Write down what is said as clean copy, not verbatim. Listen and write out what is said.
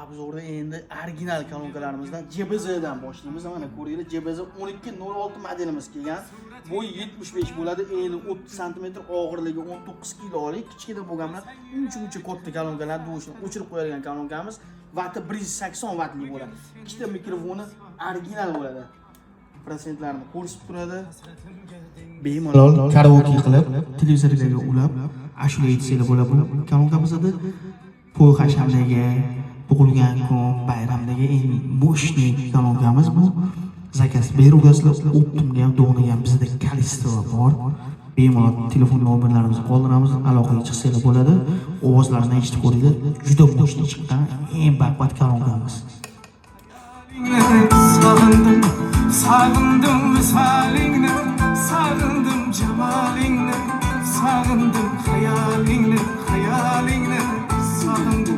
Obzorda endi original kolonkalarımızdan JBZ'dan boshlaymiz. Mana ko'ringlar, JBZ 1206 modelimiz kelgan. Bo'yi 75 bo'ladi, eni 30 sm, og'irligi 19 kilolik. Kichkina bo'lganlar uncha katta kolonkalar dushni o'chirib qo'yadigan kolonkamiz. Vati 180 vatli bo'ladi. Ikkita mikrofoni original bo'ladi. Prosentlarini ko'rsatib turadi. Bemalol karaoke qilib, televizorlarga ulab, ashula aytsangiz bo'ladi. Bu kolonkamizda to'y hashamdagi, tug'ilgan kun, bayramdagi eng mo'shni kolonkamiz bu. Zakaz berugasizlar, optimga ham dog'niga ham bizda Kalisto bor. Bemalol telefon nomerlarimizni qoldiramiz, aloqaga chiqsangiz bo'ladi. Ovozlarini eshitib ko'ringlar. Juda mo'shni chiqqan eng baquvvat kolonkamiz. Sağındım misalingni, sağındım cemalingni, sağındım hayalingni, sağındım